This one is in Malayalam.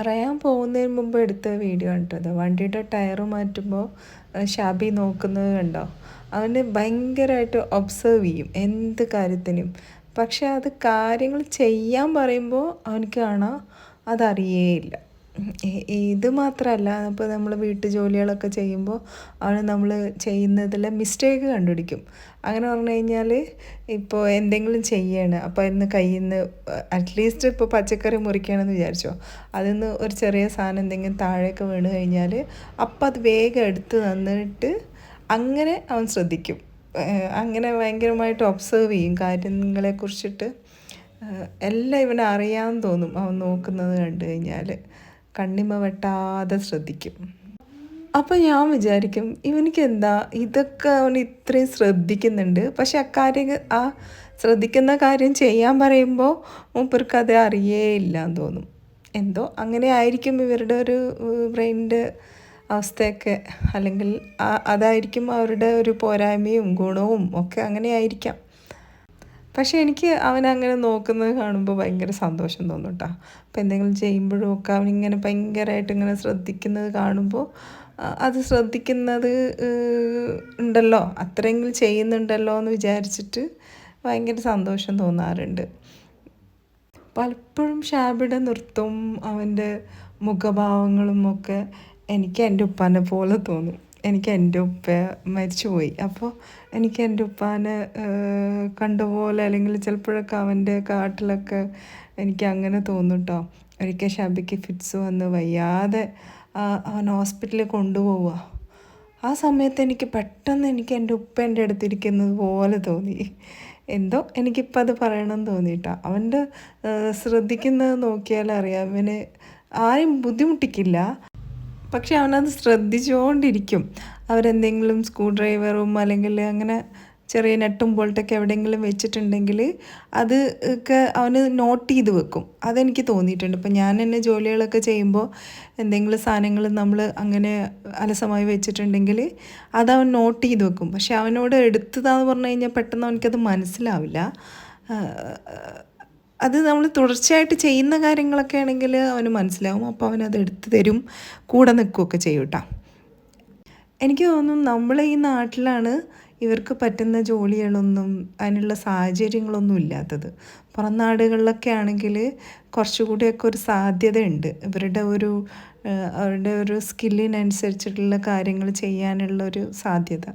റയാൻ പോകുന്നതിന് മുമ്പ് എടുത്ത വീഡിയോ കണ്ടത്. വണ്ടിയുടെ ടയർ മാറ്റുമ്പോൾ ഷാബി നോക്കുന്നത് കണ്ടോ. അവന് ഭയങ്കരമായിട്ട് ഒബ്സർവ് ചെയ്യും എന്ത് കാര്യത്തിനും. പക്ഷെ അത് കാര്യങ്ങൾ ചെയ്യാൻ പറയുമ്പോൾ അവനക്ക് കാണാം അതറിയേയില്ല. ഇത് മാത്രമല്ല, ഇപ്പോൾ നമ്മൾ വീട്ടു ജോലികളൊക്കെ ചെയ്യുമ്പോൾ അവന് നമ്മൾ ചെയ്യുന്നതിൽ മിസ്റ്റേക്ക് കണ്ടുപിടിക്കും. അങ്ങനെ പറഞ്ഞു കഴിഞ്ഞാൽ ഇപ്പോൾ എന്തെങ്കിലും ചെയ്യാണ്, അപ്പോൾ അതിന് കയ്യിൽ നിന്ന് അറ്റ്ലീസ്റ്റ് ഇപ്പോൾ പച്ചക്കറി മുറിക്കുകയാണെന്ന് വിചാരിച്ചോ, അതിൽ നിന്ന് ഒരു ചെറിയ സാധനം എന്തെങ്കിലും താഴേക്ക് വീണ് കഴിഞ്ഞാൽ അപ്പം അത് വേഗം എടുത്ത് തന്നിട്ട് അങ്ങനെ അവൻ ശ്രദ്ധിക്കും. അങ്ങനെ ഭയങ്കരമായിട്ട് ഒബ്സർവ് ചെയ്യും കാര്യങ്ങളെക്കുറിച്ചിട്ട്. എല്ലാം ഇവനെ അറിയാമെന്ന് തോന്നും അവൻ നോക്കുന്നത് കണ്ടു കഴിഞ്ഞാൽ. കണ്ണിമ വെട്ടാതെ ശ്രദ്ധിക്കും. അപ്പോൾ ഞാൻ വിചാരിക്കും ഇവനിക്ക് എന്താ ഇതൊക്കെ അവൻ ഇത്രയും ശ്രദ്ധിക്കുന്നുണ്ട്, പക്ഷെ ആ ശ്രദ്ധിക്കുന്ന കാര്യം ചെയ്യാൻ പറയുമ്പോൾ മൂപ്പർക്ക് അത് അറിയേയില്ല എന്ന് തോന്നും. എന്തോ അങ്ങനെ ആയിരിക്കും ഇവരുടെ ഒരു ബ്രെയിനിൻ്റെ അവസ്ഥയൊക്കെ, അല്ലെങ്കിൽ അതായിരിക്കും അവരുടെ ഒരു പോരായ്മയും ഗുണവും ഒക്കെ അങ്ങനെ ആയിരിക്കാം. പക്ഷേ എനിക്ക് അവനങ്ങനെ നോക്കുന്നത് കാണുമ്പോൾ ഭയങ്കര സന്തോഷം തോന്നും കേട്ടോ. അപ്പോൾ എന്തെങ്കിലും ചെയ്യുമ്പോഴും ഒക്കെ അവനിങ്ങനെ ഭയങ്കരമായിട്ട് ഇങ്ങനെ ശ്രദ്ധിക്കുന്നത് കാണുമ്പോൾ അത് ശ്രദ്ധിക്കുന്നത് ഉണ്ടല്ലോ, അത്രയെങ്കിലും ചെയ്യുന്നുണ്ടല്ലോ എന്ന് വിചാരിച്ചിട്ട് ഭയങ്കര സന്തോഷം തോന്നാറുണ്ട്. പലപ്പോഴും ഷാബിയുടെ നൃത്തവും അവൻ്റെ മുഖഭാവങ്ങളും ഒക്കെ എനിക്ക് എൻ്റെ ഉപ്പാനെ പോലെ തോന്നും. എനിക്ക് എൻ്റെ ഉപ്പ മരിച്ചുപോയി, അപ്പോൾ എനിക്ക് എൻ്റെ ഉപ്പാനെ കണ്ട പോലെ, അല്ലെങ്കിൽ ചിലപ്പോഴൊക്കെ അവൻ്റെ കാട്ടിലൊക്കെ എനിക്ക് അങ്ങനെ തോന്നും കേട്ടോ. ഒരിക്കൽ ഷാബിക്ക് ഫിറ്റ്സ് വന്ന് വയ്യാതെ അവൻ ഹോസ്പിറ്റലിൽ കൊണ്ടുപോവുക. ആ സമയത്ത് എനിക്ക് പെട്ടെന്ന് എൻ്റെ ഉപ്പ എൻ്റെ അടുത്തിരിക്കുന്നത് പോലെ തോന്നി. എന്തോ എനിക്കിപ്പോൾ അത് പറയണമെന്ന് തോന്നിയിട്ടാ. അവൻ്റെ ശ്രദ്ധിക്കുന്നത് നോക്കിയാൽ അറിയാം, അവന് ആരും ബുദ്ധിമുട്ടിക്കില്ല, പക്ഷെ അവനത് ശ്രദ്ധിച്ചുകൊണ്ടിരിക്കും. അവരെന്തെങ്കിലും സ്ക്രൂ ഡ്രൈവറും അല്ലെങ്കിൽ അങ്ങനെ ചെറിയ നെട്ടും ബോൾട്ടൊക്കെ എവിടെയെങ്കിലും വെച്ചിട്ടുണ്ടെങ്കിൽ അത് ഒക്കെ അവന് നോട്ട് ചെയ്ത് വെക്കും. അതെനിക്ക് തോന്നിയിട്ടുണ്ട്. ഇപ്പം ഞാൻ തന്നെ ജോലികളൊക്കെ ചെയ്യുമ്പോൾ എന്തെങ്കിലും സാധനങ്ങൾ നമ്മൾ അങ്ങനെ അലസമായി വെച്ചിട്ടുണ്ടെങ്കിൽ അതവൻ നോട്ട് ചെയ്ത് വെക്കും. പക്ഷെ അവനോട് എടുത്തതാന്ന് പറഞ്ഞു കഴിഞ്ഞാൽ പെട്ടെന്ന് അവനക്കത് മനസ്സിലാവില്ല. അത് നമ്മൾ തുടർച്ചയായിട്ട് ചെയ്യുന്ന കാര്യങ്ങളൊക്കെ ആണെങ്കിൽ അവന് മനസ്സിലാവും. അപ്പോൾ അവനത് എടുത്തു തരും, കൂടെ നിൽക്കുകയൊക്കെ ചെയ്യും കേട്ടോ. എനിക്ക് തോന്നുന്നു നമ്മൾ ഈ നാട്ടിലാണ് ഇവർക്ക് പറ്റുന്ന ജോലികളൊന്നും അതിനുള്ള സാഹചര്യങ്ങളൊന്നും ഇല്ലാത്തത്. പുറം നാടുകളിലൊക്കെ ആണെങ്കിൽ കുറച്ചുകൂടിയൊക്കെ ഒരു സാധ്യതയുണ്ട് അവരുടെ ഒരു സ്കില്ലിനനുസരിച്ചിട്ടുള്ള കാര്യങ്ങൾ ചെയ്യാനുള്ളൊരു സാധ്യത.